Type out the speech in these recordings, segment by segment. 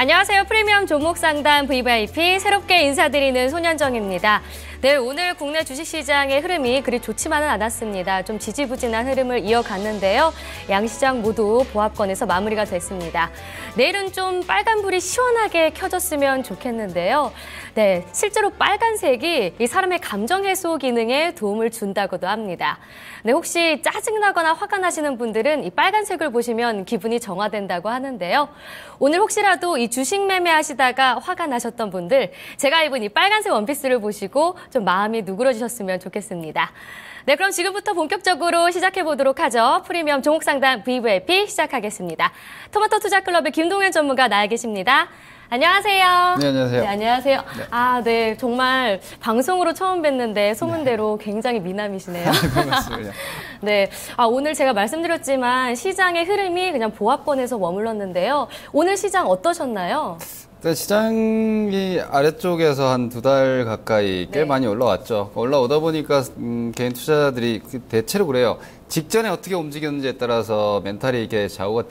안녕하세요. 프리미엄 종목 상담 VVIP 새롭게 인사드리는 손현정입니다. 네, 오늘 국내 주식시장의 흐름이 그리 좋지만은 않았습니다. 좀 지지부진한 흐름을 이어갔는데요. 양시장 모두 보합권에서 마무리가 됐습니다. 내일은 좀 빨간불이 시원하게 켜졌으면 좋겠는데요. 네, 실제로 빨간색이 이 사람의 감정 해소 기능에 도움을 준다고도 합니다. 네, 혹시 짜증나거나 화가 나시는 분들은 이 빨간색을 보시면 기분이 정화된다고 하는데요. 오늘 혹시라도 이 주식 매매하시다가 화가 나셨던 분들, 제가 입은 이 빨간색 원피스를 보시고 좀 마음이 누그러지셨으면 좋겠습니다. 네, 그럼 지금부터 본격적으로 시작해 보도록 하죠. 프리미엄 종목 상담 VVIP 시작하겠습니다. 토마토 투자클럽의 김동현 전무가 나와 계십니다. 안녕하세요. 네, 안녕하세요. 네, 안녕하세요. 네. 네, 정말 방송으로 처음 뵀는데 소문대로 굉장히 미남이시네요. 반갑습니다. 네, 오늘 제가 말씀드렸지만 시장의 흐름이 그냥 보합권에서 머물렀는데요. 오늘 시장 어떠셨나요? 일단 시장이 아래쪽에서 한 2달 가까이 꽤 많이 올라왔죠. 올라오다 보니까 개인 투자자들이 대체로 그래요. 직전에 어떻게 움직였는지에 따라서 멘탈이 이게 좌우가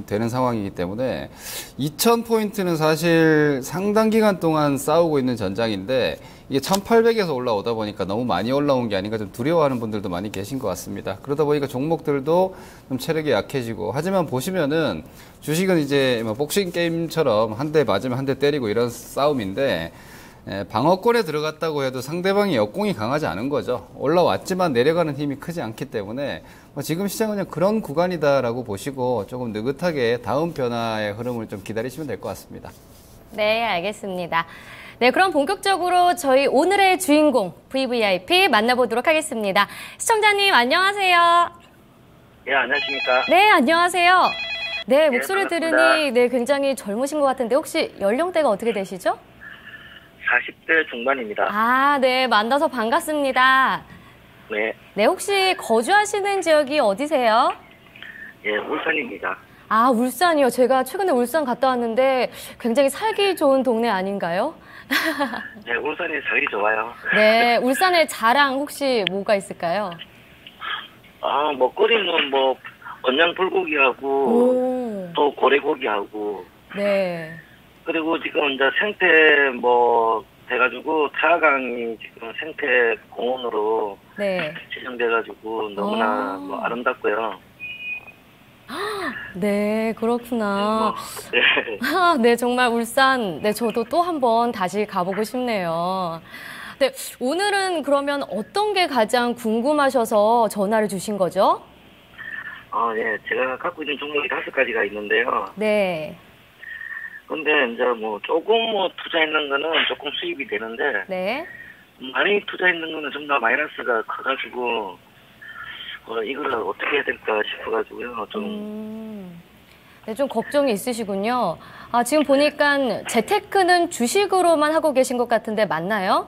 되는 상황이기 때문에 2000포인트는 사실 상당 기간 동안 싸우고 있는 전장인데 이게 1800에서 올라오다 보니까 너무 많이 올라온 게 아닌가 좀 두려워하는 분들도 많이 계신 것 같습니다. 그러다 보니까 종목들도 좀 체력이 약해지고, 하지만 보시면은 주식은 이제 뭐 복싱 게임처럼 한 대 맞으면 한 대 때리고 이런 싸움인데, 방어권에 들어갔다고 해도 상대방이 역공이 강하지 않은 거죠. 올라왔지만 내려가는 힘이 크지 않기 때문에 지금 시장은 그냥 그런 구간이다라고 보시고 조금 느긋하게 다음 변화의 흐름을 좀 기다리시면 될 것 같습니다. 네, 알겠습니다. 네, 그럼 본격적으로 저희 오늘의 주인공 VVIP 만나보도록 하겠습니다. 시청자님 안녕하세요. 예, 안녕하십니까. 네, 안녕하세요. 네, 목소리 반갑습니다. 들으니 네, 굉장히 젊으신 것 같은데 혹시 연령대가 어떻게 되시죠? 40대 중반입니다. 네, 만나서 반갑습니다. 네. 네, 혹시 거주하시는 지역이 어디세요? 예, 울산입니다. 울산이요. 제가 최근에 울산 갔다 왔는데 굉장히 살기 좋은 동네 아닌가요? 네, 울산이 살기 좋아요. 네, 울산의 자랑 혹시 뭐가 있을까요? 먹거리는 언양 불고기하고 또 고래고기하고, 네. 그리고 지금 이제 생태 돼가지고 태화강이 지금 생태 공원으로 네. 지정돼가지고 너무나 아름답고요. 네, 그렇구나. 네. 네, 정말 울산, 네, 저도 또 한 번 다시 가보고 싶네요. 네, 오늘은 그러면 어떤 게 가장 궁금하셔서 전화를 주신 거죠? 예, 제가 갖고 있는 종목이 5가지가 있는데요. 네. 근데 이제 조금 투자했는 거는 조금 수입이 되는데, 네. 많이 투자했는 거는 좀 더 마이너스가 커가지고, 이거를 어떻게 해야 될까 싶어가지고요, 좀. 네, 좀 걱정이 있으시군요. 지금 보니까 재테크는 주식으로만 하고 계신 것 같은데 맞나요?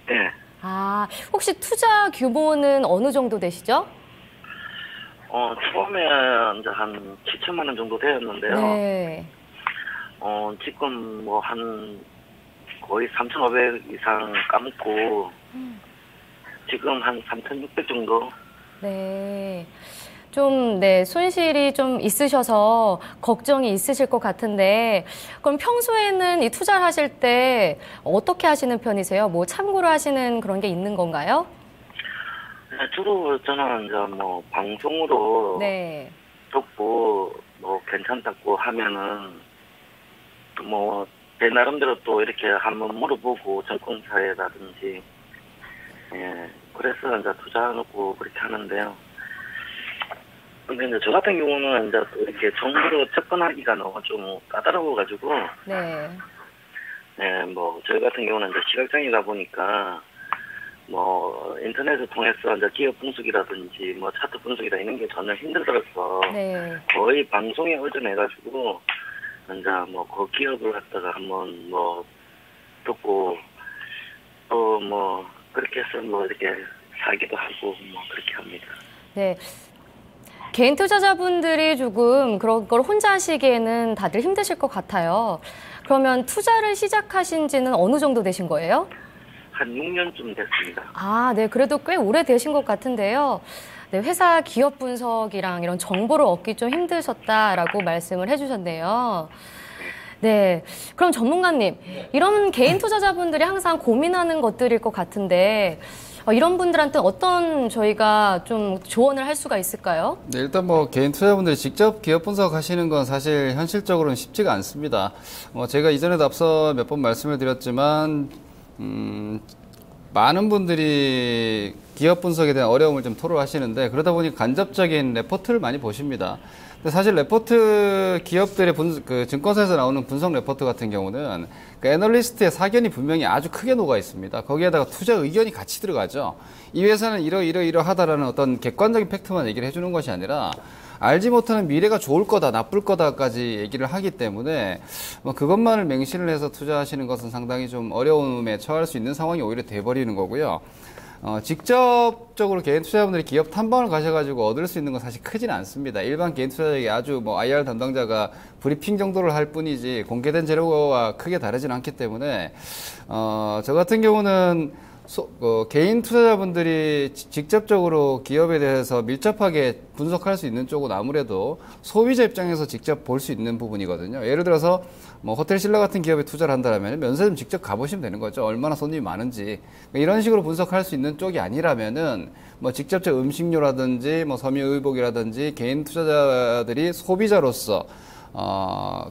네. 혹시 투자 규모는 어느 정도 되시죠? 처음에 이제 한 7천만 원 정도 되었는데요. 네. 지금 한 거의 3,500 이상 감고, 지금 한 3,600 정도. 네. 좀, 네, 손실이 좀 있으셔서 걱정이 있으실 것 같은데, 그럼 평소에는 이 투자를 하실 때 어떻게 하시는 편이세요? 참고로 하시는 그런 게 있는 건가요? 네, 주로 저는 이제 방송으로 네. 듣고 괜찮다고 하면은 제 나름대로 또 이렇게 한번 물어보고 증권사에라든지, 예, 그래서 이제 투자하고 그렇게 하는데요. 근데 이제 저 같은 경우는 이제 또 이렇게 정보로 접근하기가 너무 좀 까다로워가지고, 네. 네, 저희 같은 경우는 이제 시각장애다 보니까, 인터넷을 통해서 이제 기업 분석이라든지, 차트 분석이라 이런 게 전혀 힘들어서, 네. 거의 방송에 의존해가지고, 이제 그 기업을 갖다가 한번 듣고, 또 그렇게 해서 이렇게 사기도 하고, 그렇게 합니다. 네. 개인 투자자분들이 조금 그런 걸 혼자 하시기에는 다들 힘드실 것 같아요. 그러면 투자를 시작하신 지는 어느 정도 되신 거예요? 한 6년쯤 됐습니다. 네. 그래도 꽤 오래 되신 것 같은데요. 네, 회사 기업 분석이랑 이런 정보를 얻기 좀 힘드셨다라고 말씀을 해주셨네요. 네. 그럼 전문가님, 이런 개인 투자자분들이 항상 고민하는 것들일 것 같은데, 이런 분들한테 어떤 저희가 좀 조언을 할 수가 있을까요? 네, 일단 뭐 개인 투자자분들이 직접 기업 분석하시는 건 사실 현실적으로는 쉽지가 않습니다. 제가 이전에도 앞서 몇 번 말씀을 드렸지만 많은 분들이 기업 분석에 대한 어려움을 좀 토로하시는데 그러다 보니 간접적인 레포트를 많이 보십니다. 근데 사실 레포트 기업들의 그 증권사에서 나오는 분석 레포트 같은 경우는 그 애널리스트의 사견이 분명히 아주 크게 녹아 있습니다. 거기에다가 투자 의견이 같이 들어가죠. 이 회사는 이러하다라는 어떤 객관적인 팩트만 얘기를 해주는 것이 아니라 알지 못하는 미래가 좋을 거다, 나쁠 거다까지 얘기를 하기 때문에 그것만을 맹신을 해서 투자하시는 것은 상당히 좀 어려움에 처할 수 있는 상황이 오히려 돼버리는 거고요. 직접적으로 개인 투자자분들이 기업 탐방을 가셔가지고 얻을 수 있는 건 사실 크진 않습니다. 일반 개인 투자자에게 아주 IR 담당자가 브리핑 정도를 할 뿐이지 공개된 재료와 크게 다르진 않기 때문에, 저 같은 경우는 개인 투자자분들이 직접적으로 기업에 대해서 밀접하게 분석할 수 있는 쪽은 아무래도 소비자 입장에서 직접 볼 수 있는 부분이거든요. 예를 들어서 호텔 신라 같은 기업에 투자를 한다면 면세점 직접 가보시면 되는 거죠. 얼마나 손님이 많은지. 이런 식으로 분석할 수 있는 쪽이 아니라면은 직접적 음식료라든지 섬유의복이라든지 개인 투자자들이 소비자로서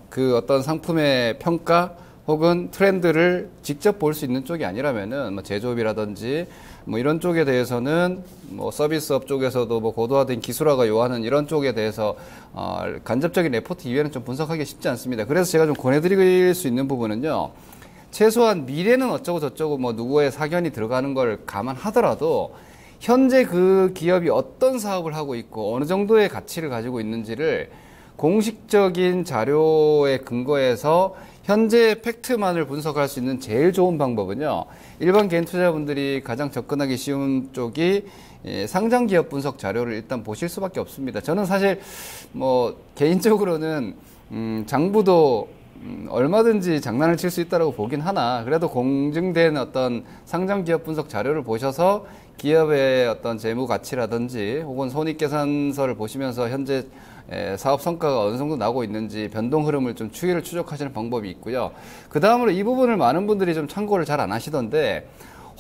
그 어떤 상품의 평가 혹은 트렌드를 직접 볼 수 있는 쪽이 아니라면은 제조업이라든지 이런 쪽에 대해서는 서비스업 쪽에서도 고도화된 기술화가 요하는 이런 쪽에 대해서 간접적인 레포트 이외에는 좀 분석하기 쉽지 않습니다. 그래서 제가 좀 권해드릴 수 있는 부분은요, 최소한 미래는 어쩌고 저쩌고 누구의 사견이 들어가는 걸 감안하더라도 현재 그 기업이 어떤 사업을 하고 있고 어느 정도의 가치를 가지고 있는지를 공식적인 자료에 근거해서 현재 팩트만을 분석할 수 있는 제일 좋은 방법은요, 일반 개인 투자자분들이 가장 접근하기 쉬운 쪽이 상장 기업 분석 자료를 일단 보실 수밖에 없습니다. 저는 사실 개인적으로는 장부도 얼마든지 장난을 칠 수 있다고 보긴 하나, 그래도 공증된 어떤 상장 기업 분석 자료를 보셔서 기업의 어떤 재무 가치라든지 혹은 손익계산서를 보시면서 현재 사업 성과가 어느 정도 나고 있는지 변동 흐름을 좀 추이를 추적하시는 방법이 있고요. 그 다음으로 이 부분을 많은 분들이 좀 참고를 잘 안 하시던데,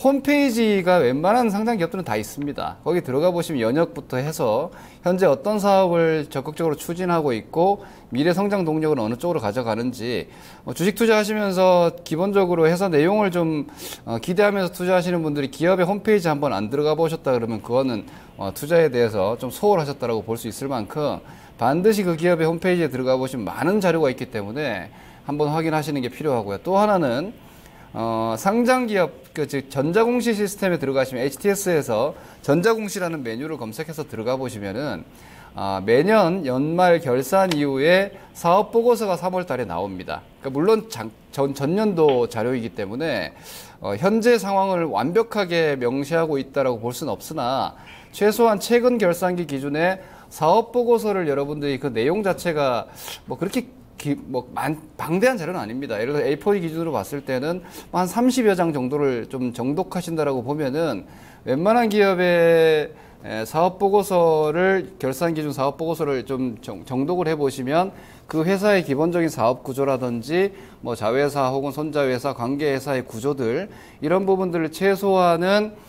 홈페이지가 웬만한 상장 기업들은 다 있습니다. 거기 들어가 보시면 연역부터 해서 현재 어떤 사업을 적극적으로 추진하고 있고 미래 성장 동력을 어느 쪽으로 가져가는지, 주식 투자하시면서 기본적으로 회사 내용을 좀 기대하면서 투자하시는 분들이 기업의 홈페이지 한번 안 들어가 보셨다 그러면 그거는 투자에 대해서 좀 소홀하셨다라고 볼 수 있을 만큼 반드시 그 기업의 홈페이지에 들어가 보시면 많은 자료가 있기 때문에 한번 확인하시는 게 필요하고요. 또 하나는 상장기업, 즉 전자공시 시스템에 들어가시면 HTS에서 전자공시라는 메뉴를 검색해서 들어가 보시면은 매년 연말 결산 이후에 사업보고서가 3월 달에 나옵니다. 그러니까 물론 전년도 자료이기 때문에 현재 상황을 완벽하게 명시하고 있다라고 볼 수는 없으나 최소한 최근 결산기 기준에 사업보고서를 여러분들이 그 내용 자체가 그렇게 방대한 자료는 아닙니다. 예를 들어 A4 기준으로 봤을 때는 한 30여 장 정도를 좀 정독하신다라고 보면은 웬만한 기업의 사업보고서를, 결산기준 사업보고서를 좀 정독을 해보시면 그 회사의 기본적인 사업 구조라든지 자회사 혹은 손자회사, 관계회사의 구조들, 이런 부분들을 최소화는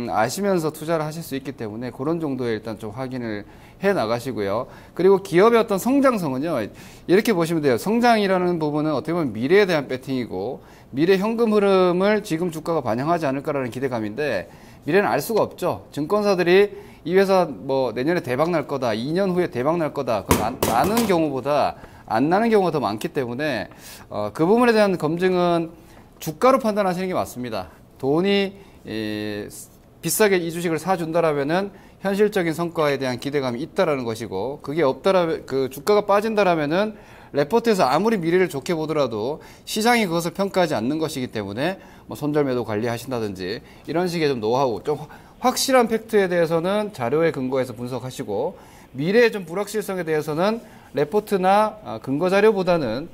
아시면서 투자를 하실 수 있기 때문에 그런 정도에 일단 좀 확인을 해 나가시고요. 그리고 기업의 어떤 성장성은요, 이렇게 보시면 돼요. 성장이라는 부분은 어떻게 보면 미래에 대한 배팅이고 미래 현금 흐름을 지금 주가가 반영하지 않을까라는 기대감인데, 미래는 알 수가 없죠. 증권사들이 이 회사 내년에 대박 날 거다, 2년 후에 대박 날 거다, 그건 나는 경우보다 안 나는 경우가 더 많기 때문에 그 부분에 대한 검증은 주가로 판단하시는 게 맞습니다. 돈이 비싸게 이 주식을 사준다라면은 현실적인 성과에 대한 기대감이 있다라는 것이고, 그게 없다라면, 그 주가가 빠진다라면은 레포트에서 아무리 미래를 좋게 보더라도 시장이 그것을 평가하지 않는 것이기 때문에 손절매도 관리하신다든지 이런 식의 좀 노하우, 좀 확실한 팩트에 대해서는 자료에 근거해서 분석하시고, 미래의 좀 불확실성에 대해서는 레포트나 근거 자료보다는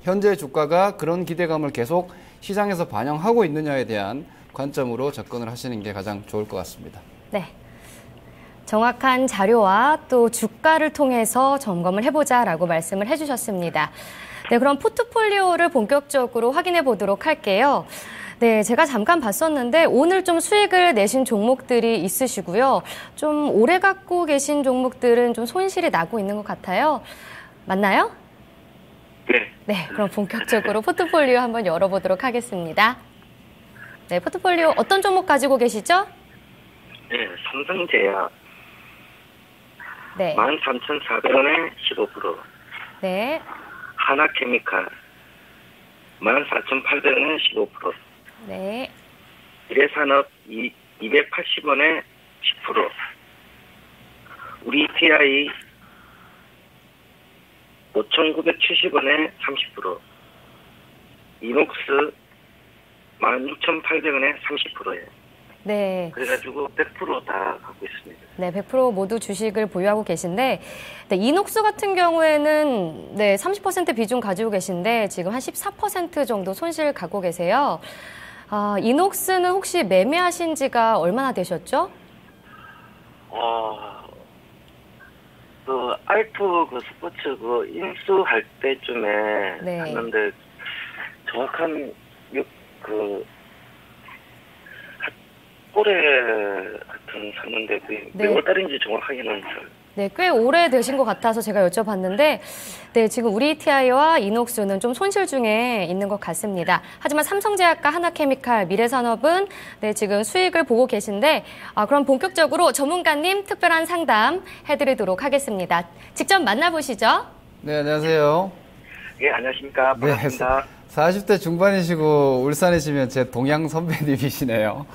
현재 주가가 그런 기대감을 계속 시장에서 반영하고 있느냐에 대한 관점으로 접근을 하시는 게 가장 좋을 것 같습니다. 네. 정확한 자료와 또 주가를 통해서 점검을 해보자라고 말씀을 해주셨습니다. 네, 그럼 포트폴리오를 본격적으로 확인해 보도록 할게요. 네, 제가 잠깐 봤었는데 오늘 좀 수익을 내신 종목들이 있으시고요. 좀 오래 갖고 계신 종목들은 좀 손실이 나고 있는 것 같아요. 맞나요? 네. 네, 그럼 본격적으로 포트폴리오 한번 열어보도록 하겠습니다. 네, 포트폴리오 어떤 종목 가지고 계시죠? 네, 삼성제약 네, 13,400원에 15%, 네, 하나케미칼 14,800원에 15%, 네, 미래산업 280원에 10%, 우리 TI 5,970원에 30%, 이녹스 16,800원에 30%예요. 네. 그래가지고 100% 다 갖고 있습니다. 네, 100% 모두 주식을 보유하고 계신데, 네, 이녹스 같은 경우에는 네, 30% 비중 가지고 계신데 지금 한 14% 정도 손실 갖고 계세요. 아, 이녹스는 혹시 매매하신 지가 얼마나 되셨죠? 그 알프 그 스포츠 그 인수할 때쯤에 네. 샀는데 정확한 올해 같은 샀는데 네. 몇 월달인지 정확하게는 잘. 네, 꽤 오래 되신 것 같아서 제가 여쭤봤는데, 네, 지금 우리 TI와 이녹스는 좀 손실 중에 있는 것 같습니다. 하지만 삼성제약과 하나케미칼, 미래산업은 네, 지금 수익을 보고 계신데, 그럼 본격적으로 전문가님 특별한 상담 해드리도록 하겠습니다. 직접 만나보시죠. 네, 안녕하세요. 예, 안녕하십니까. 네, 반갑습니다. 40대 중반이시고 울산이시면 제 동양 선배님이시네요.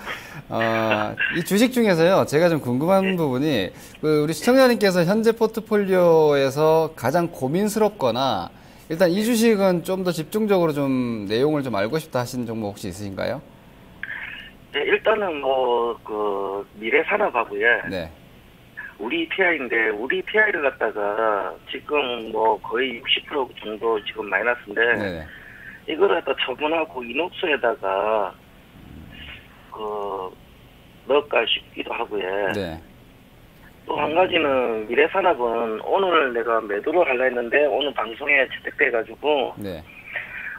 이 주식 중에서요, 제가 좀 궁금한 부분이, 우리 시청자님께서 현재 포트폴리오에서 가장 고민스럽거나, 일단 이 주식은 좀 더 집중적으로 좀 내용을 좀 알고 싶다 하시는 종목 혹시 있으신가요? 네, 일단은 미래산업하고요. 네. 우리 TI인데, 우리 TI를 갖다가 지금 거의 60% 정도 지금 마이너스인데, 네네. 이걸 갖다 처분하고 이녹스에다가 넣을까 싶기도 하고요. 네. 또 한 가지는 미래산업은 오늘 내가 매도를 하려 했는데 오늘 방송에 채택돼가지고 네.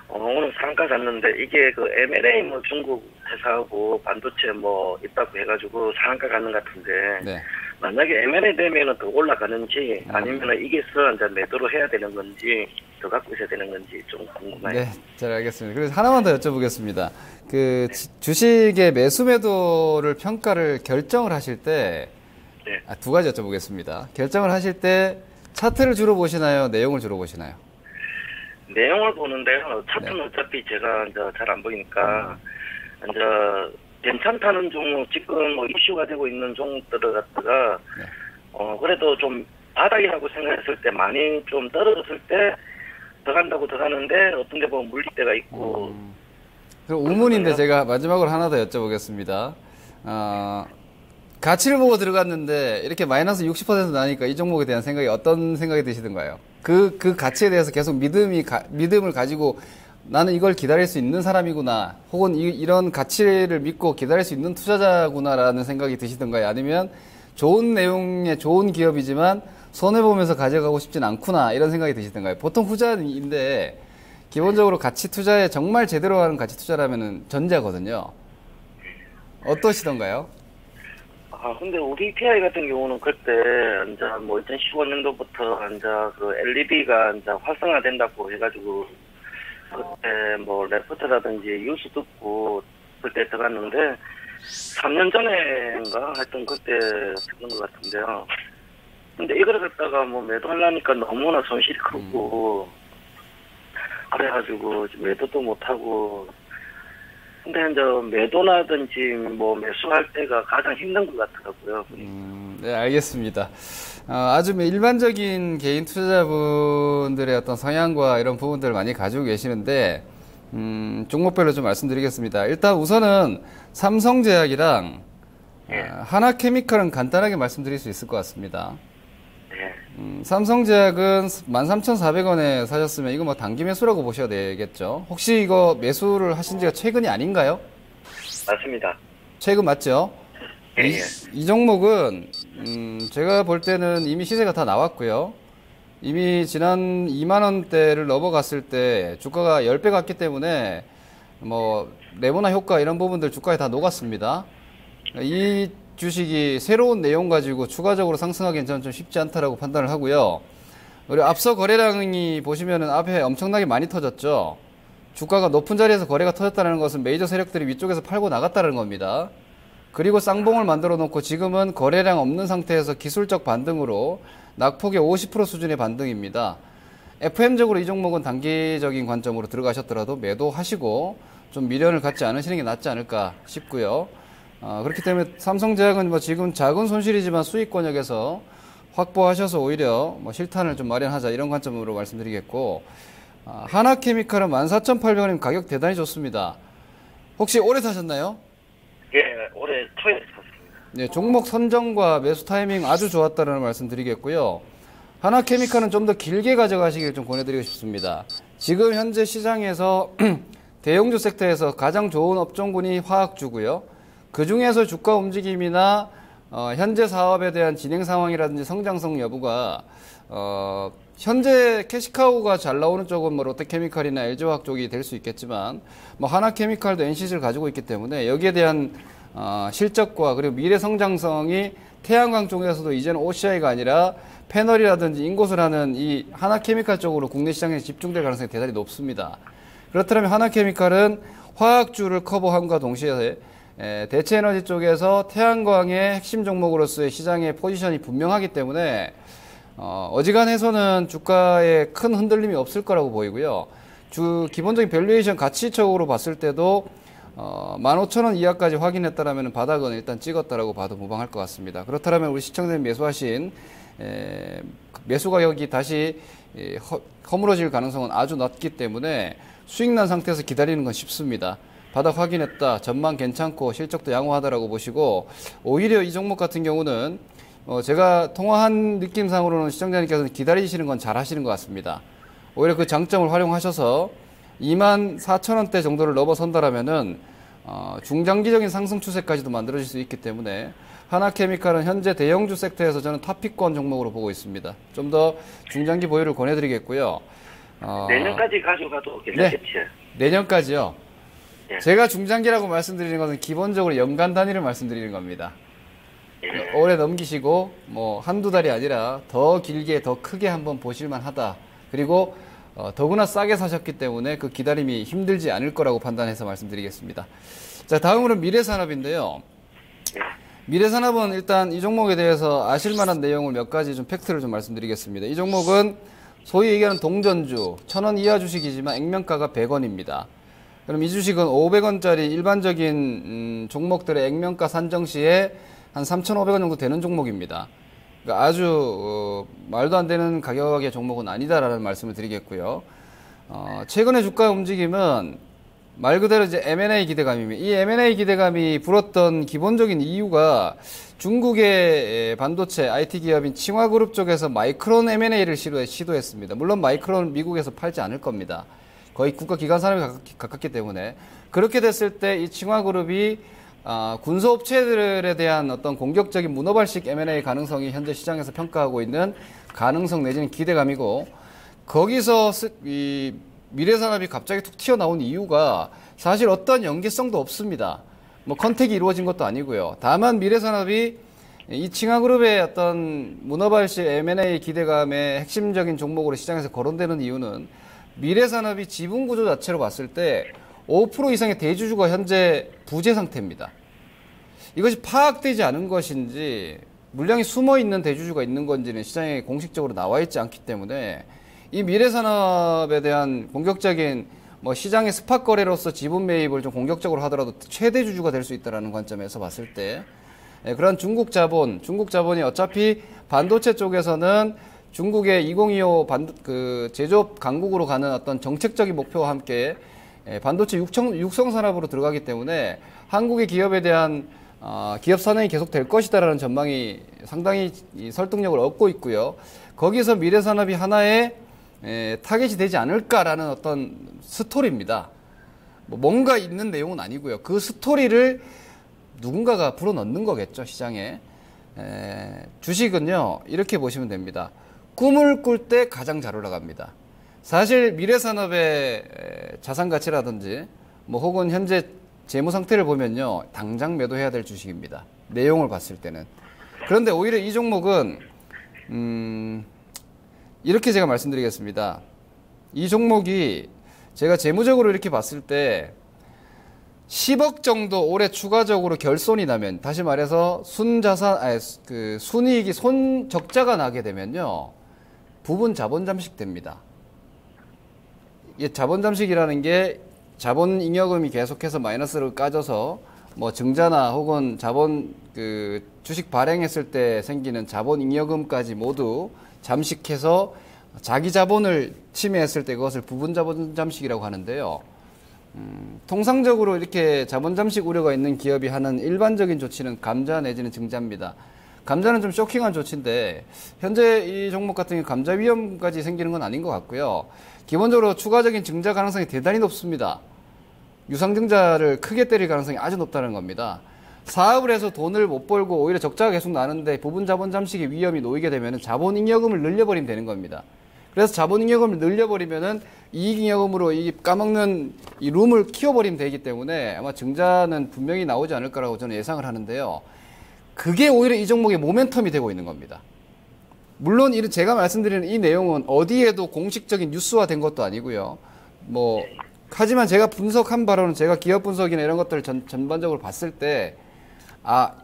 오늘 상가 갔는데 이게 그 MLA 중국 회사하고 반도체 있다고 해가지고 상가 가는 것 같은데 네. 만약에 MLA 되면은 더 올라가는지 아니면은 이게서 이제 매도를 해야 되는 건지 더 갖고 있어야 되는 건지 좀 궁금해요. 네, 잘 알겠습니다. 그래서 하나만 더 여쭤보겠습니다. 주식의 매수 매도를 평가를 결정을 하실 때, 네. 두 가지 여쭤보겠습니다. 결정을 하실 때 차트를 주로 보시나요? 내용을 주로 보시나요? 내용을 보는데요. 차트는 네. 어차피 제가 이제 잘 안 보이니까 이제 괜찮다는 종목 지금 이슈가 되고 있는 종목들을 갖다가 네. 그래도 좀 바닥이라고 생각했을 때 많이 좀 떨어졌을 때 더 간다고 더 가는데 어떤 데 보면 물릴 때가 있고. 그럼 우문인데 제가 마지막으로 하나 더 여쭤보겠습니다. 가치를 보고 들어갔는데 이렇게 마이너스 60% 나니까 이 종목에 대한 생각이 어떤 생각이 드시던가요? 그 가치에 대해서 계속 믿음을 가지고 나는 이걸 기다릴 수 있는 사람이구나, 혹은 이런 가치를 믿고 기다릴 수 있는 투자자구나라는 생각이 드시던가요? 아니면 좋은 내용의 좋은 기업이지만 손해보면서 가져가고 싶진 않구나, 이런 생각이 드시던가요? 보통 후자인데 기본적으로 가치 투자에 정말 제대로 하는 가치 투자라면은 전자거든요. 어떠시던가요? 근데 우리 TI 같은 경우는 그때 이제 2015년도부터 이제 그 LED가 이제 활성화된다고 해가지고 그때 레포트라든지 뉴스 듣고 그때 들어갔는데 3년 전에인가 하여튼 그때 듣는 것 같은데요. 근데 이걸 갖다가 매도하려니까 너무나 손실이 크고 그래가지고 매도도 못하고. 근데 이제 매도나든지 매수할 때가 가장 힘든 것 같더라고요. 네, 알겠습니다. 아주 일반적인 개인 투자자분들의 어떤 성향과 이런 부분들을 많이 가지고 계시는데, 종목별로 좀 말씀드리겠습니다. 일단 우선은 삼성제약이랑 하나케미칼은 간단하게 말씀드릴 수 있을 것 같습니다. 삼성제약은 13,400원에 사셨으면 이거 단기 매수라고 보셔야 되겠죠. 혹시 이거 매수를 하신 지가 최근이 아닌가요? 맞습니다. 최근 맞죠? 예. 이 종목은 제가 볼 때는 이미 시세가 다 나왔고요. 이미 지난 2만 원대를 넘어갔을 때 주가가 10배 갔기 때문에 뭐 네모나 효과 이런 부분들 주가에 다 녹았습니다. 이 주식이 새로운 내용 가지고 추가적으로 상승하기는 저는 좀 쉽지 않다라고 판단을 하고요. 그리고 앞서 거래량이 보시면은 앞에 엄청나게 많이 터졌죠. 주가가 높은 자리에서 거래가 터졌다는 것은 메이저 세력들이 위쪽에서 팔고 나갔다는 겁니다. 그리고 쌍봉을 만들어 놓고 지금은 거래량 없는 상태에서 기술적 반등으로 낙폭의 50% 수준의 반등입니다. FM적으로 이 종목은 단기적인 관점으로 들어가셨더라도 매도하시고 좀 미련을 갖지 않으시는 게 낫지 않을까 싶고요. 그렇기 때문에 삼성제약은 뭐 지금 작은 손실이지만 수익권역에서 확보하셔서 오히려 뭐 실탄을 좀 마련하자 이런 관점으로 말씀드리겠고, 하나케미칼은 14,800원이면 가격 대단히 좋습니다. 혹시 오래 사셨나요? 예, 올해 초에 샀습니다. 네, 종목 선정과 매수 타이밍 아주 좋았다는 말씀 드리겠고요. 하나케미칼은 좀 더 길게 가져가시길 좀 권해드리고 싶습니다. 지금 현재 시장에서 대형주 섹터에서 가장 좋은 업종군이 화학주고요. 그 중에서 주가 움직임이나 현재 사업에 대한 진행 상황이라든지 성장성 여부가 현재 캐시카우가 잘 나오는 쪽은 뭐 롯데케미칼이나 LG화학 쪽이 될 수 있겠지만, 뭐 하나케미칼도 NC를 가지고 있기 때문에 여기에 대한 실적과 그리고 미래 성장성이 태양광 쪽에서도 이제는 OCI가 아니라 패널이라든지 인곳을 하는 이 하나케미칼 쪽으로 국내 시장에 집중될 가능성이 대단히 높습니다. 그렇다면 하나케미칼은 화학주를 커버함과 동시에 대체에너지 쪽에서 태양광의 핵심 종목으로서의 시장의 포지션이 분명하기 때문에 어지간해서는 주가에 큰 흔들림이 없을 거라고 보이고요. 기본적인 밸류에이션 가치적으로 봤을 때도 15,000원 이하까지 확인했다라면 바닥은 일단 찍었다라고 봐도 무방할 것 같습니다. 그렇다면 우리 시청자님 매수하신 매수 가격이 다시 허물어질 가능성은 아주 낮기 때문에 수익 난 상태에서 기다리는 건 쉽습니다. 바닥 확인했다, 전망 괜찮고 실적도 양호하다라고 보시고, 오히려 이 종목 같은 경우는 제가 통화한 느낌상으로는 시청자님께서는 기다리시는 건 잘 하시는 것 같습니다. 오히려 그 장점을 활용하셔서 24,000원대 정도를 넘어선다라면은 중장기적인 상승 추세까지도 만들어질 수 있기 때문에 하나케미칼은 현재 대형주 섹터에서 저는 탑픽권 종목으로 보고 있습니다. 좀 더 중장기 보유를 권해드리겠고요. 내년까지 가져가도 괜찮겠지? 네, 내년까지요. 예. 제가 중장기라고 말씀드리는 것은 기본적으로 연간 단위를 말씀드리는 겁니다. 올해 넘기시고 뭐 한두 달이 아니라 더 길게 더 크게 한번 보실만 하다. 그리고 더구나 싸게 사셨기 때문에 그 기다림이 힘들지 않을 거라고 판단해서 말씀드리겠습니다. 자, 다음으로 미래산업인데요. 미래산업은 일단 이 종목에 대해서 아실만한 내용을 몇 가지 좀 팩트를 좀 말씀드리겠습니다. 이 종목은 소위 얘기하는 동전주, 1,000원 이하 주식이지만 액면가가 100원입니다. 그럼 이 주식은 500원짜리 일반적인 종목들의 액면가 산정 시에 한 3,500원 정도 되는 종목입니다. 그러니까 아주 말도 안 되는 가격의 종목은 아니다라는 말씀을 드리겠고요. 최근의 주가 움직임은 말 그대로 이제 M&A 기대감입니다. 이 M&A 기대감이 불었던 기본적인 이유가 중국의 반도체 IT 기업인 칭화그룹 쪽에서 마이크론 M&A를 시도했습니다. 물론 마이크론 미국에서 팔지 않을 겁니다. 거의 국가 기관 산업에 가깝기 때문에. 그렇게 됐을 때 이 칭화그룹이 군소업체들에 대한 어떤 공격적인 문어발식 M&A 가능성이 현재 시장에서 평가하고 있는 가능성 내지는 기대감이고, 거기서 이 미래산업이 갑자기 툭 튀어나온 이유가 사실 어떤 연계성도 없습니다. 뭐 컨택이 이루어진 것도 아니고요. 다만 미래산업이 이 칭화그룹의 어떤 문어발식 M&A 기대감의 핵심적인 종목으로 시장에서 거론되는 이유는 미래산업이 지분 구조 자체로 봤을 때 5% 이상의 대주주가 현재 부재 상태입니다. 이것이 파악되지 않은 것인지 물량이 숨어있는 대주주가 있는 건지는 시장에 공식적으로 나와 있지 않기 때문에 이 미래산업에 대한 공격적인 뭐 시장의 스팟 거래로서 지분 매입을 좀 공격적으로 하더라도 최대 주주가 될 수 있다는 관점에서 봤을 때 그런 중국 자본이 어차피 반도체 쪽에서는 중국의 2025 제조업 강국으로 가는 어떤 정책적인 목표와 함께 반도체 육성 산업으로 들어가기 때문에 한국의 기업에 대한 기업 선행이 계속될 것이다라는 전망이 상당히 설득력을 얻고 있고요. 거기서 미래산업이 하나의 타겟이 되지 않을까라는 어떤 스토리입니다. 뭔가 있는 내용은 아니고요. 그 스토리를 누군가가 불어넣는 거겠죠, 시장에. 주식은요, 이렇게 보시면 됩니다. 꿈을 꿀 때 가장 잘 올라갑니다. 사실 미래산업의 자산 가치라든지 뭐 혹은 현재 재무 상태를 보면요, 당장 매도해야 될 주식입니다. 내용을 봤을 때는. 그런데 오히려 이 종목은 이렇게 제가 말씀드리겠습니다. 이 종목이 제가 재무적으로 이렇게 봤을 때 10억 정도 올해 추가적으로 결손이 나면, 다시 말해서 순이익이 적자가 나게 되면요, 부분 자본 잠식 됩니다. 이 자본 잠식이라는 게 자본 잉여금이 계속해서 마이너스를 까져서 뭐 증자나 혹은 자본 주식 발행했을 때 생기는 자본 잉여금까지 모두 잠식해서 자기 자본을 침해했을 때 그것을 부분 자본 잠식이라고 하는데요. 통상적으로 이렇게 자본 잠식 우려가 있는 기업이 하는 일반적인 조치는 감자 내지는 증자입니다. 감자는 좀 쇼킹한 조치인데 현재 이 종목 같은 경우 감자 위험까지 생기는 건 아닌 것 같고요. 기본적으로 추가적인 증자 가능성이 대단히 높습니다. 유상증자를 크게 때릴 가능성이 아주 높다는 겁니다. 사업을 해서 돈을 못 벌고 오히려 적자가 계속 나는데 부분 자본 잠식의 위험이 놓이게 되면 자본잉여금을 늘려버리면 되는 겁니다. 그래서 자본잉여금을 늘려버리면은 이익잉여금으로 이 까먹는 이 룸을 키워버리면 되기 때문에 아마 증자는 분명히 나오지 않을 거라고 저는 예상을 하는데요. 그게 오히려 이 종목의 모멘텀이 되고 있는 겁니다. 물론 제가 말씀드리는 이 내용은 어디에도 공식적인 뉴스화된 것도 아니고요. 하지만 제가 분석한 바로는 제가 기업 분석이나 이런 것들을 전반적으로 봤을 때,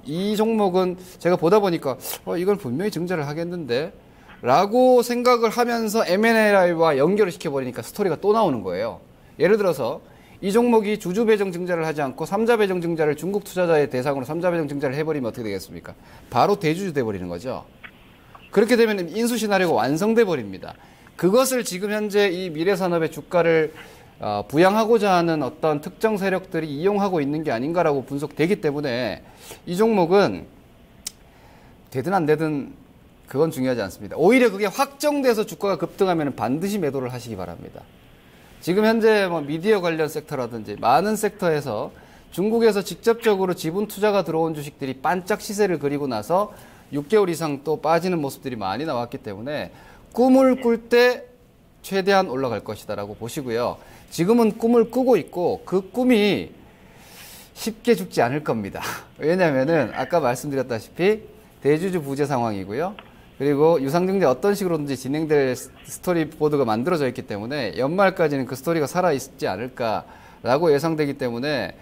이 종목은 제가 보다 보니까, 이걸 분명히 증자를 하겠는데? 라고 생각을 하면서 M&A와 연결을 시켜버리니까 스토리가 또 나오는 거예요. 예를 들어서, 이 종목이 주주 배정 증자를 하지 않고 3자 배정 증자를 중국 투자자의 대상으로 3자 배정 증자를 해버리면 어떻게 되겠습니까? 바로 대주주 돼버리는 거죠. 그렇게 되면 인수 시나리오가 완성돼 버립니다. 그것을 지금 현재 이 미래산업의 주가를 부양하고자 하는 어떤 특정 세력들이 이용하고 있는 게 아닌가라고 분석되기 때문에 이 종목은 되든 안 되든 그건 중요하지 않습니다. 오히려 그게 확정돼서 주가가 급등하면 반드시 매도를 하시기 바랍니다. 지금 현재 미디어 관련 섹터라든지 많은 섹터에서 중국에서 직접적으로 지분 투자가 들어온 주식들이 반짝 시세를 그리고 나서 6개월 이상 또 빠지는 모습들이 많이 나왔기 때문에 꿈을 꿀 때 최대한 올라갈 것이다라고 보시고요. 지금은 꿈을 꾸고 있고 그 꿈이 쉽게 죽지 않을 겁니다. 왜냐하면은 아까 말씀드렸다시피 대주주 부재 상황이고요. 그리고 유상증자 어떤 식으로든지 진행될 스토리보드가 만들어져 있기 때문에 연말까지는 그 스토리가 살아있지 않을까라고 예상되기 때문에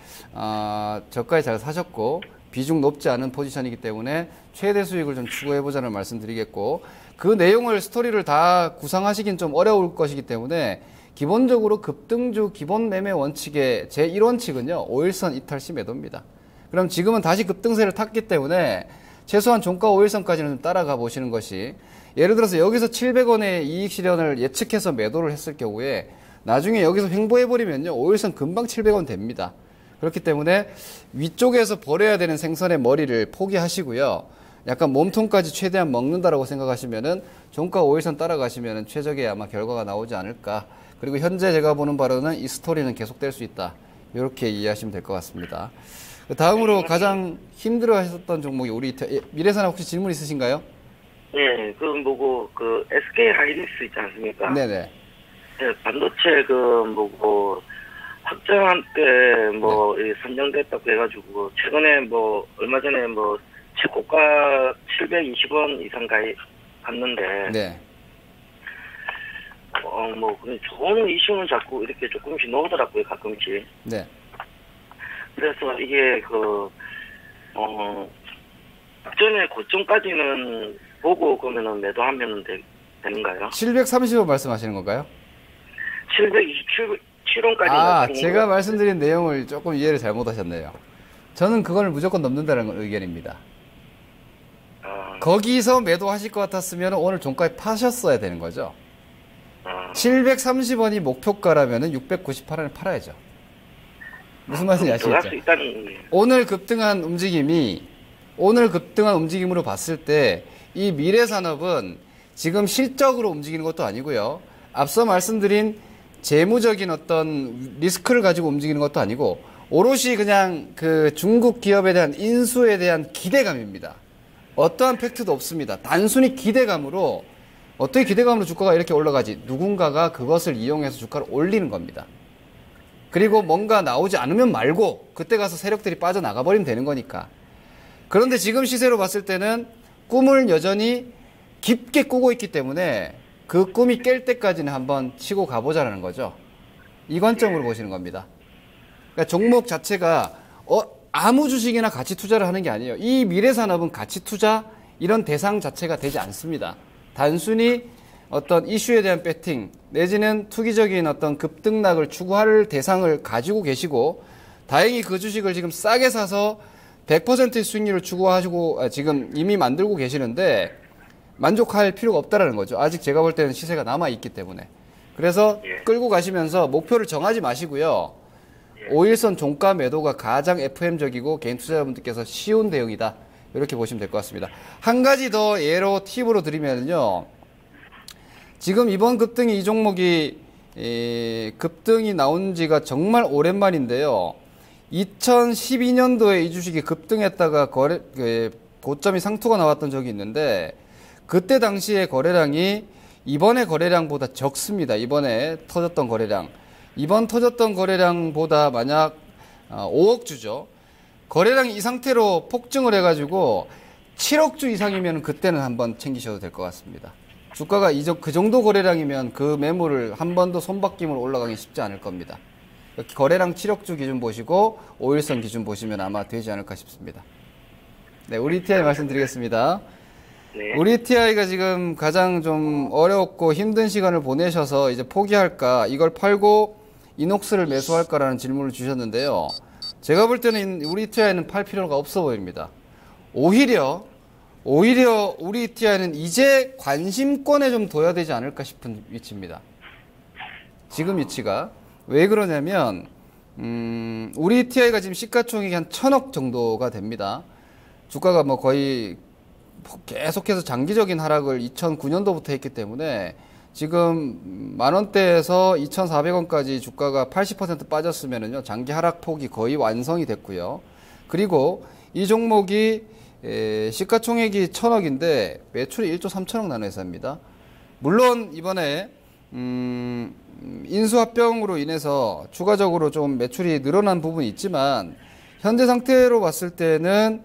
저가에 잘 사셨고 비중 높지 않은 포지션이기 때문에 최대 수익을 좀 추구해보자는 말씀드리겠고, 그 내용을 스토리를 다 구상하시긴 좀 어려울 것이기 때문에 기본적으로 급등주 기본 매매 원칙의 제1원칙은요 5일선 이탈 시 매도입니다. 그럼 지금은 다시 급등세를 탔기 때문에 최소한 종가 5일선까지는 좀 따라가 보시는 것이, 예를 들어서 여기서 700원의 이익 실현을 예측해서 매도를 했을 경우에 나중에 여기서 횡보해버리면요 5일선 금방 700원 됩니다. 그렇기 때문에 위쪽에서 버려야 되는 생선의 머리를 포기하시고요. 약간 몸통까지 최대한 먹는다라고 생각하시면은 종가 5일선 따라가시면은 최적의 아마 결과가 나오지 않을까. 그리고 현재 제가 보는 바로는 이 스토리는 계속될 수 있다. 이렇게 이해하시면 될 것 같습니다. 다음으로 가장 힘들어 하셨던 종목이 우리 미래산업 혹시 질문 있으신가요? 네, SK 하이닉스 있지 않습니까? 네네. 네, 반도체 확정한 때 선정됐다고 해가지고 최근에 얼마 전에 최고가 720원 이상 갔는데 네. 근데 좋은 이슈는 자꾸 이렇게 조금씩 나오더라고요, 가끔씩. 네. 그래서 이게 전에 고점까지는 보고 그러면은 매도하면 되는가요? 730원 말씀하시는 건가요? 727원까지. 제가 말씀드린 내용을 조금 이해를 잘못하셨네요. 저는 그걸 무조건 넘는다는 의견입니다. 거기서 매도하실 것 같았으면 오늘 종가에 파셨어야 되는 거죠. 730원이 목표가라면 698원에 팔아야죠. 무슨 말인지 아시겠죠? 오늘 급등한 움직임으로 봤을 때 이 미래산업은 지금 실적으로 움직이는 것도 아니고요. 앞서 말씀드린 재무적인 어떤 리스크를 가지고 움직이는 것도 아니고 오롯이 그냥 그 중국 기업에 대한 인수에 대한 기대감입니다. 어떠한 팩트도 없습니다. 단순히 기대감으로 어떻게 기대감으로 주가가 이렇게 올라가지? 누군가가 그것을 이용해서 주가를 올리는 겁니다. 그리고 뭔가 나오지 않으면 말고 그때 가서 세력들이 빠져나가 버리면 되는 거니까. 그런데 지금 시세로 봤을 때는 꿈을 여전히 깊게 꾸고 있기 때문에 그 꿈이 깰 때까지는 한번 치고 가보자라는 거죠. 이 관점으로 보시는 겁니다. 그러니까 종목 자체가 아무 주식이나 가치 투자를 하는 게 아니에요. 이 미래산업은 가치 투자 이런 대상 자체가 되지 않습니다. 단순히 어떤 이슈에 대한 배팅 내지는 투기적인 어떤 급등락을 추구할 대상을 가지고 계시고 다행히 그 주식을 지금 싸게 사서 100%의 수익률을 추구하시고 지금 이미 만들고 계시는데 만족할 필요가 없다라는 거죠. 아직 제가 볼 때는 시세가 남아있기 때문에. 그래서 끌고 가시면서 목표를 정하지 마시고요. 5일선 종가 매도가 가장 FM적이고 개인 투자자분들께서 쉬운 대응이다. 이렇게 보시면 될 것 같습니다. 한 가지 더 예로 팁으로 드리면요. 지금 이번 급등이 이 종목이 급등이 나온 지가 정말 오랜만인데요. 2012년도에 이 주식이 급등했다가 고점이 상투가 나왔던 적이 있는데 그때 당시에 거래량이 이번에 거래량보다 적습니다. 이번에 터졌던 거래량. 이번 터졌던 거래량보다 만약 5억 주죠. 거래량이 이 상태로 폭증을 해가지고 7억 주 이상이면 그때는 한번 챙기셔도 될 것 같습니다. 주가가 그 정도 거래량이면 그 매물을 한 번도 손바뀜으로 올라가기 쉽지 않을 겁니다. 거래량 7억 주 기준 보시고 5일선 기준 보시면 아마 되지 않을까 싶습니다. 네, 우리 ETI 말씀드리겠습니다. 네. 우리 ETI가 지금 가장 좀 어렵고 힘든 시간을 보내셔서 이제 포기할까, 이걸 팔고 이녹스를 매수할까라는 질문을 주셨는데요. 제가 볼 때는 우리 ETI는 팔 필요가 없어 보입니다. 오히려 우리 ETI는 이제 관심권에 좀 둬야 되지 않을까 싶은 위치입니다. 지금 위치가. 왜 그러냐면 우리 ETI가 지금 시가총액이 한 1,000억 정도가 됩니다. 주가가 뭐 거의 계속해서 장기적인 하락을 2009년도부터 했기 때문에 지금 만원대에서 2,400원까지 주가가 80% 빠졌으면은요, 장기 하락폭이 거의 완성이 됐고요. 그리고 이 종목이 시가총액이 1,000억인데 매출이 1조 3천억 나는 회사입니다. 물론 이번에 인수합병으로 인해서 추가적으로 좀 매출이 늘어난 부분이 있지만 현재 상태로 봤을 때는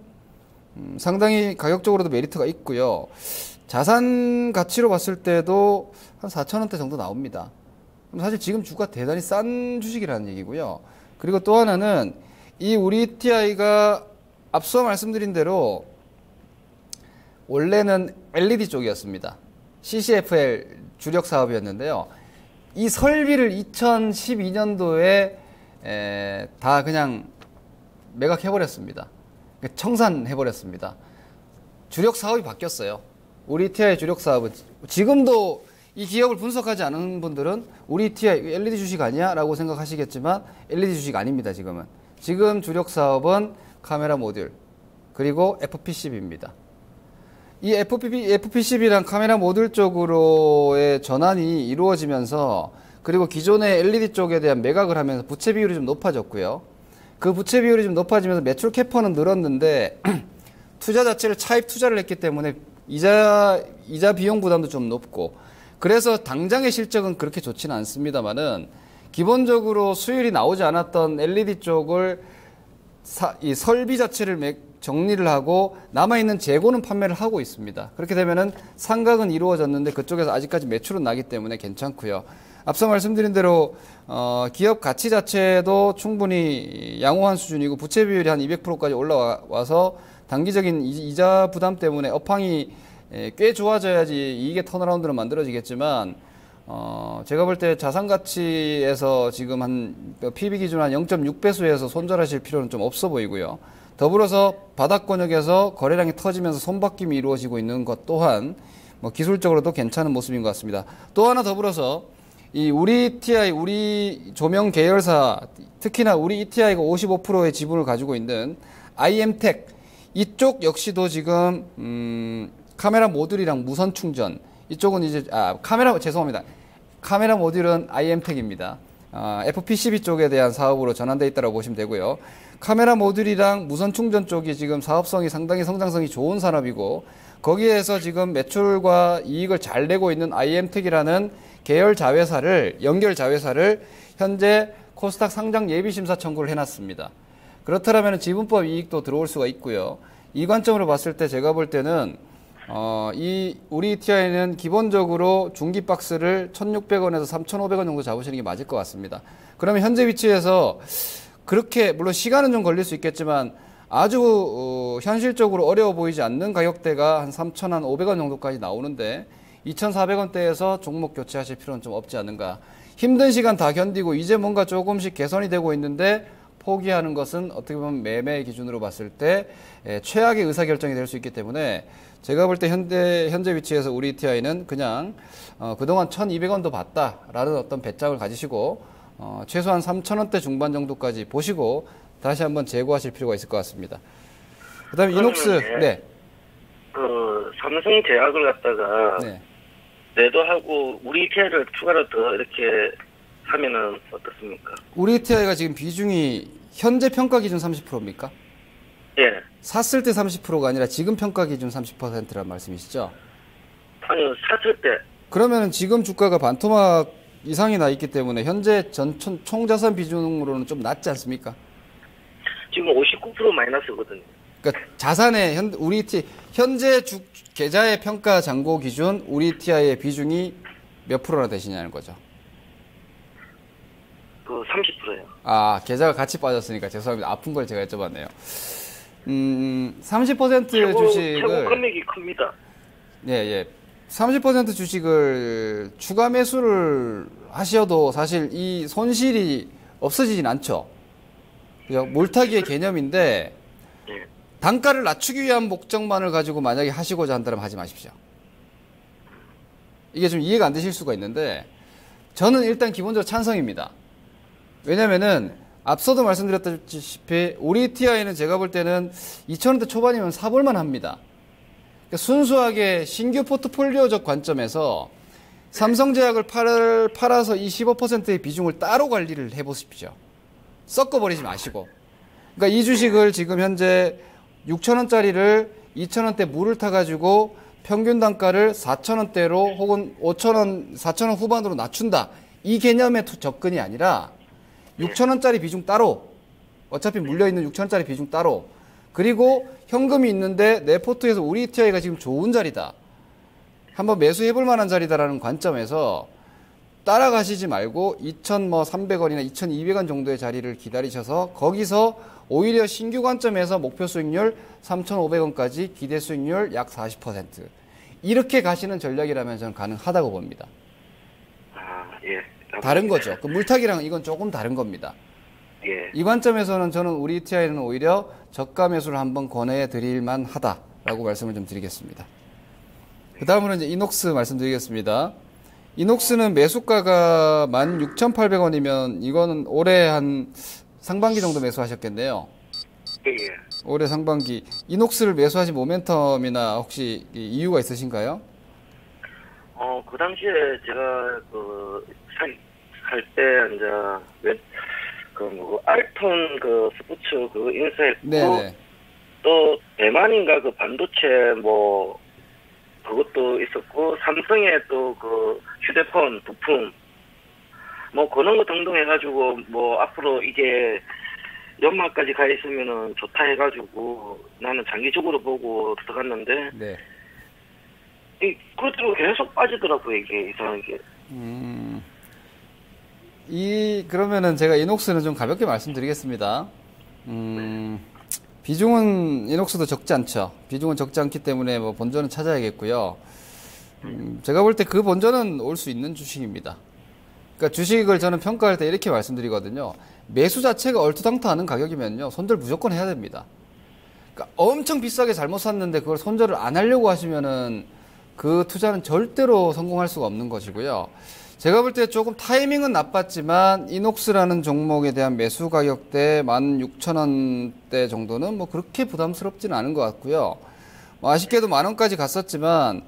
상당히 가격적으로도 메리트가 있고요. 자산 가치로 봤을 때도 한 4,000원대 정도 나옵니다. 사실 지금 주가 대단히 싼 주식이라는 얘기고요. 그리고 또 하나는 이 우리 ETI가 앞서 말씀드린 대로 원래는 LED 쪽이었습니다. CCFL 주력 사업이었는데요. 이 설비를 2012년도에 다 그냥 매각해버렸습니다. 청산해버렸습니다. 주력 사업이 바뀌었어요. 우리 ETI 주력 사업은 지금도 이 기업을 분석하지 않은 분들은 우리 ETI LED 주식 아니야? 라고 생각하시겠지만 LED 주식 아닙니다. 지금 주력 사업은 카메라 모듈 그리고 FPCB입니다. 이 FPCB랑 카메라 모듈 쪽으로의 전환이 이루어지면서 그리고 기존의 LED 쪽에 대한 매각을 하면서 부채 비율이 좀 높아졌고요. 그 부채 비율이 좀 높아지면서 매출 캐퍼는 늘었는데 투자 자체를 차입 투자를 했기 때문에 이자 비용 부담도 좀 높고 그래서 당장의 실적은 그렇게 좋지는 않습니다만은 기본적으로 수율이 나오지 않았던 LED 쪽을 이 설비 자체를 정리를 하고 남아있는 재고는 판매를 하고 있습니다. 그렇게 되면은 상각은 이루어졌는데 그쪽에서 아직까지 매출은 나기 때문에 괜찮고요. 앞서 말씀드린 대로 기업 가치 자체도 충분히 양호한 수준이고 부채 비율이 한 200%까지 올라와서 단기적인 이자 부담 때문에 업황이 꽤 좋아져야지 이게 턴어라운드로 만들어지겠지만 제가 볼 때 자산 가치에서 지금 한 PB 기준 한 0.6배수에서 손절하실 필요는 좀 없어 보이고요. 더불어서 바닥 권역에서 거래량이 터지면서 손바뀜이 이루어지고 있는 것 또한 뭐 기술적으로도 괜찮은 모습인 것 같습니다. 또 하나 더불어서 이 우리 ETI, 우리 조명 계열사, 특히나 우리 ETI가 55%의 지분을 가지고 있는 IM텍, 이쪽 역시도 지금 카메라 모듈이랑 무선 충전, 이쪽은 이제 카메라 모듈은 IM텍입니다. FPCB 쪽에 대한 사업으로 전환되어 있다고 보시면 되고요. 카메라 모듈이랑 무선 충전 쪽이 지금 사업성이 상당히 성장성이 좋은 산업이고 거기에서 지금 매출과 이익을 잘 내고 있는 IM텍이라는 계열 자회사를, 연결 자회사를 현재 코스닥 상장 예비심사 청구를 해놨습니다. 그렇다면 지분법 이익도 들어올 수가 있고요. 이 관점으로 봤을 때 제가 볼 때는 우리 TI는 기본적으로 중기 박스를 1,600원에서 3,500원 정도 잡으시는 게 맞을 것 같습니다. 그러면 현재 위치에서 그렇게, 물론 시간은 좀 걸릴 수 있겠지만 아주 현실적으로 어려워 보이지 않는 가격대가 한 3,500원 정도까지 나오는데 2,400원대에서 종목 교체하실 필요는 좀 없지 않는가. 힘든 시간 다 견디고 이제 뭔가 조금씩 개선이 되고 있는데 포기하는 것은 어떻게 보면 매매 기준으로 봤을 때 최악의 의사결정이 될 수 있기 때문에 제가 볼 때 현재 위치에서 우리 TI는 그냥 그동안 1,200원도 봤다라는 어떤 배짱을 가지시고 최소한 3,000원대 중반 정도까지 보시고 다시 한번 재고하실 필요가 있을 것 같습니다. 그다음에 이녹스, 네. 그 삼성 제약을 갖다가 네. 매도하고 우리 TI를 추가로 더 이렇게 하면은 어떻습니까? 우리 TI가 지금 비중이 현재 평가 기준 30%입니까? 예. 샀을 때 30%가 아니라 지금 평가 기준 30%란 말씀이시죠? 아니요, 샀을 때. 그러면은 지금 주가가 반토막 이상이 나 있기 때문에 현재 총자산 비중으로는 좀 낮지 않습니까? 지금 59% 마이너스거든요. 그러니까 자산의 현재 계좌의 평가 잔고 기준 우리 TI의 비중이 몇 프로나 되시냐는 거죠. 그 30%예요. 아, 계좌가 같이 빠졌으니까 죄송합니다. 아픈 걸 제가 여쭤봤네요. 30% 주식을 최고 금액이 큽니다. 예. 30% 주식을 추가 매수를 하셔도 사실 이 손실이 없어지진 않죠. 몰타기의 개념인데 예. 단가를 낮추기 위한 목적만을 가지고 만약에 하시고자 한다면 하지 마십시오. 이게 좀 이해가 안 되실 수가 있는데 저는 일단 기본적으로 찬성입니다. 왜냐면은 앞서도 말씀드렸다시피 우리 TI는 제가 볼 때는 2,000원대 초반이면 사볼만 합니다. 그러니까 순수하게 신규 포트폴리오적 관점에서 삼성제약을 팔아서 이 15%의 비중을 따로 관리를 해보십시오. 섞어버리지 마시고. 그러니까 이 주식을 지금 현재 6,000원짜리를 2,000원대 물을 타가지고 평균 단가를 4,000원대로 혹은 5,000원, 4,000원 후반으로 낮춘다. 이 개념의 접근이 아니라 6,000원짜리 비중 따로, 어차피 물려있는 6,000원짜리 비중 따로, 그리고 현금이 있는데 내 포트에서 우리 TI가 지금 좋은 자리다. 한번 매수해볼 만한 자리다라는 관점에서 따라가시지 말고 2,300원이나 2,200원 정도의 자리를 기다리셔서 거기서 오히려 신규 관점에서 목표 수익률 3,500원까지 기대 수익률 약 40% 이렇게 가시는 전략이라면 저는 가능하다고 봅니다. 아, 예. 다른 거죠. 그 물타기랑 이건 조금 다른 겁니다. 예. 이 관점에서는 저는 우리 TI는 오히려 저가 매수를 한번 권해드릴 만하다라고 말씀을 좀 드리겠습니다. 그 다음으로 이제 이녹스 말씀드리겠습니다. 이녹스는 매수가가 16,800원이면 이거는 올해 한 상반기 정도 매수하셨겠네요. 예. 올해 상반기. 이녹스를 매수하신 모멘텀이나 혹시 이유가 있으신가요? 그 당시에 제가 살 때 이제 알톤 스포츠 인수했고 네네. 또 대만인가 반도체 그것도 있었고 삼성의 또 휴대폰 부품 그런 거 등등 해가지고 앞으로 이게 연말까지 가 있으면은 좋다 해가지고 나는 장기적으로 보고 들어갔는데 네. 그것대로 계속 빠지더라고요 이게 이상하게. 그러면은 제가 이녹스는 좀 가볍게 말씀드리겠습니다. 비중은 이녹스도 적지 않죠. 비중은 적지 않기 때문에 본전은 찾아야겠고요. 제가 볼 때 그 본전은 올 수 있는 주식입니다. 그러니까 주식을 저는 평가할 때 이렇게 말씀드리거든요. 매수 자체가 얼토당토하는 가격이면요. 손절 무조건 해야 됩니다. 그러니까 엄청 비싸게 잘못 샀는데 그걸 손절을 안 하려고 하시면은 그 투자는 절대로 성공할 수가 없는 것이고요. 제가 볼 때 조금 타이밍은 나빴지만 이녹스라는 종목에 대한 매수 가격대 16,000원대 정도는 그렇게 부담스럽지는 않은 것 같고요. 아쉽게도 10,000원까지 갔었지만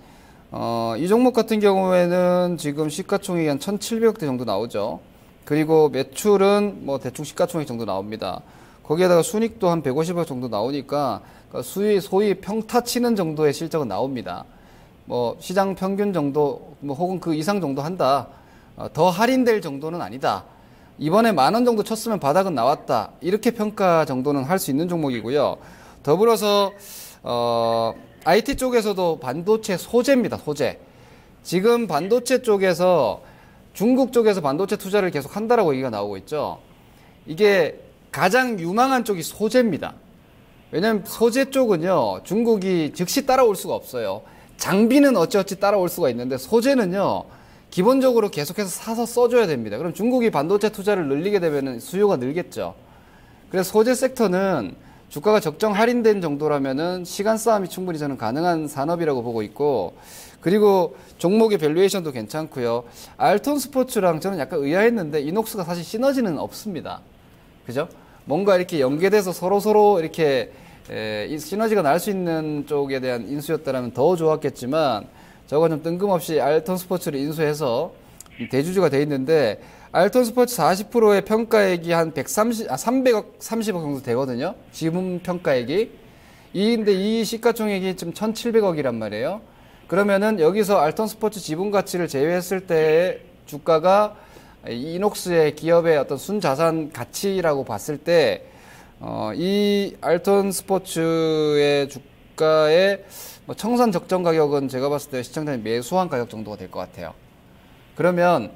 이 종목 같은 경우에는 지금 시가총액이 한 1,700억대 정도 나오죠. 그리고 매출은 대충 시가총액 정도 나옵니다. 거기에다가 순익도 한 150억 정도 나오니까 소위 평타 치는 정도의 실적은 나옵니다. 뭐 시장 평균 정도, 뭐 혹은 그 이상 정도 한다. 더 할인될 정도는 아니다. 이번에 10,000원 정도 쳤으면 바닥은 나왔다. 이렇게 평가 정도는 할 수 있는 종목이고요. 더불어서 IT 쪽에서도 반도체 소재입니다. 소재. 지금 반도체 쪽에서 중국 쪽에서 반도체 투자를 계속 한다라고 얘기가 나오고 있죠. 이게 가장 유망한 쪽이 소재입니다. 왜냐하면 소재 쪽은요, 중국이 즉시 따라올 수가 없어요. 장비는 어찌어찌 따라올 수가 있는데 소재는요, 기본적으로 계속해서 사서 써줘야 됩니다. 그럼 중국이 반도체 투자를 늘리게 되면 수요가 늘겠죠. 그래서 소재 섹터는 주가가 적정 할인된 정도라면은 시간 싸움이 충분히 저는 가능한 산업이라고 보고 있고, 그리고 종목의 밸류에이션도 괜찮고요. 알톤 스포츠랑 저는 약간 의아했는데 이녹스가 사실 시너지는 없습니다. 그죠? 뭔가 이렇게 연계돼서 서로 이렇게 시너지가 날 수 있는 쪽에 대한 인수였다면 더 좋았겠지만, 저거 좀 뜬금없이 알톤 스포츠를 인수해서 대주주가 돼 있는데, 알톤 스포츠 40%의 평가액이 한 300억, 30억 정도 되거든요. 지분 평가액이. 근데 이 시가총액이 지금 1,700억이란 말이에요. 그러면은 여기서 알톤 스포츠 지분 가치를 제외했을 때 주가가 이녹스의 기업의 어떤 순자산 가치라고 봤을 때, 이 알톤 스포츠의 주가의 뭐 청산 적정 가격은 제가 봤을 때 시청자님 매수한 가격 정도가 될 것 같아요. 그러면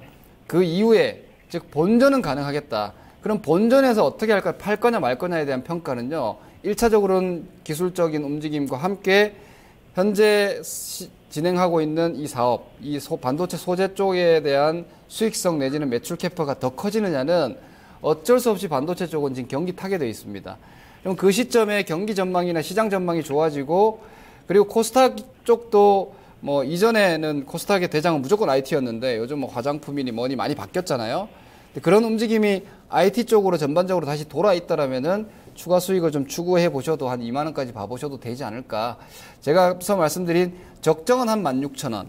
그 이후에, 즉 본전은 가능하겠다. 그럼 본전에서 어떻게 할까? 팔 거냐 말 거냐에 대한 평가는요, 1차적으로는 기술적인 움직임과 함께 현재 진행하고 있는 이 사업, 반도체 소재 쪽에 대한 수익성 내지는 매출 캐파가 더 커지느냐는 어쩔 수 없이 반도체 쪽은 지금 경기 타게 되어 있습니다. 그럼 그 시점에 경기 전망이나 시장 전망이 좋아지고, 그리고 코스닥 쪽도 뭐 이전에는 코스닥의 대장은 무조건 IT였는데 요즘 뭐 화장품이니 뭐니 많이 바뀌었잖아요. 근데 그런 움직임이 IT 쪽으로 전반적으로 다시 돌아 있다라면은 추가 수익을 좀 추구해 보셔도 한 2만 원까지 봐보셔도 되지 않을까. 제가 앞서 말씀드린 적정은 한 16,000원.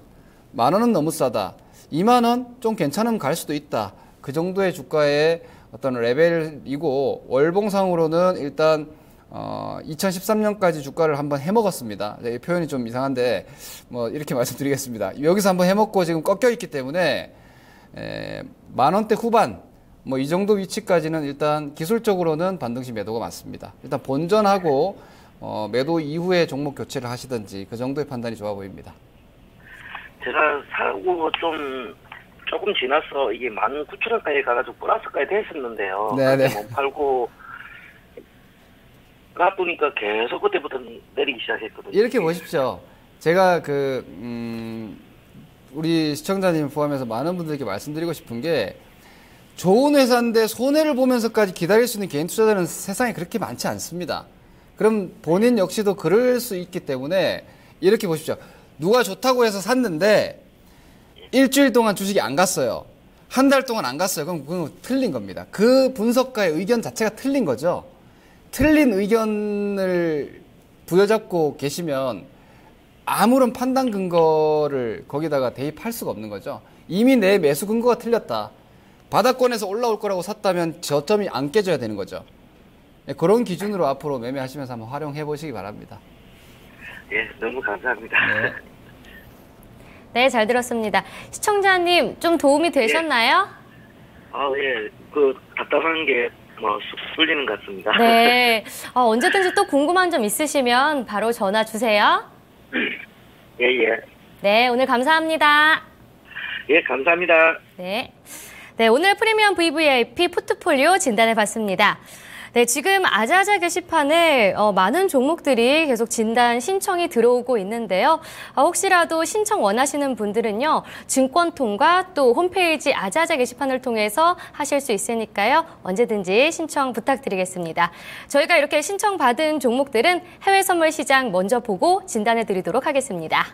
10,000원은 너무 싸다. 2만 원 좀 괜찮으면 갈 수도 있다. 그 정도의 주가의 어떤 레벨이고, 월봉상으로는 일단 2013년까지 주가를 한번 해먹었습니다. 이 표현이 좀 이상한데 뭐 이렇게 말씀드리겠습니다. 여기서 한번 해먹고 지금 꺾여 있기 때문에 10,000원대 후반 뭐 이 정도 위치까지는 일단 기술적으로는 반등시 매도가 맞습니다. 일단 본전하고 매도 이후에 종목 교체를 하시든지 그 정도의 판단이 좋아 보입니다. 제가 사고 조금 지나서 이게 19,000원까지 가가지고 플러스까지 됐었는데요. 네네. 못 팔고 가보니까 계속 그때부터 내리기 시작했거든요. 이렇게 보십시오. 제가 우리 시청자님 포함해서 많은 분들께 말씀드리고 싶은 게, 좋은 회사인데 손해를 보면서까지 기다릴 수 있는 개인 투자자는 세상에 그렇게 많지 않습니다. 그럼 본인 역시도 그럴 수 있기 때문에 이렇게 보십시오. 누가 좋다고 해서 샀는데 일주일 동안 주식이 안 갔어요. 한 달 동안 안 갔어요. 그럼 그건 틀린 겁니다. 그 분석가의 의견 자체가 틀린 거죠. 틀린 의견을 부여잡고 계시면 아무런 판단 근거를 거기다가 대입할 수가 없는 거죠. 이미 내 매수 근거가 틀렸다. 바닥권에서 올라올 거라고 샀다면 저점이 안 깨져야 되는 거죠. 그런 기준으로 앞으로 매매하시면서 한번 활용해 보시기 바랍니다. 예, 너무 감사합니다. 네. 네, 잘 들었습니다. 시청자님, 좀 도움이 되셨나요? 예, 답답한 게 쑥 풀리는 것 같습니다. 네. 언제든지 또 궁금한 점 있으시면 바로 전화 주세요. 예. 네, 오늘 감사합니다. 예, 감사합니다. 네. 네, 오늘 프리미엄 VVIP 포트폴리오 진단해봤습니다. 네, 지금 아자아자 게시판에 많은 종목들이 계속 진단 신청이 들어오고 있는데요. 혹시라도 신청 원하시는 분들은요, 증권통과 또 홈페이지 아자아자 게시판을 통해서 하실 수 있으니까요. 언제든지 신청 부탁드리겠습니다. 저희가 이렇게 신청받은 종목들은 해외 선물 시장 먼저 보고 진단해드리도록 하겠습니다.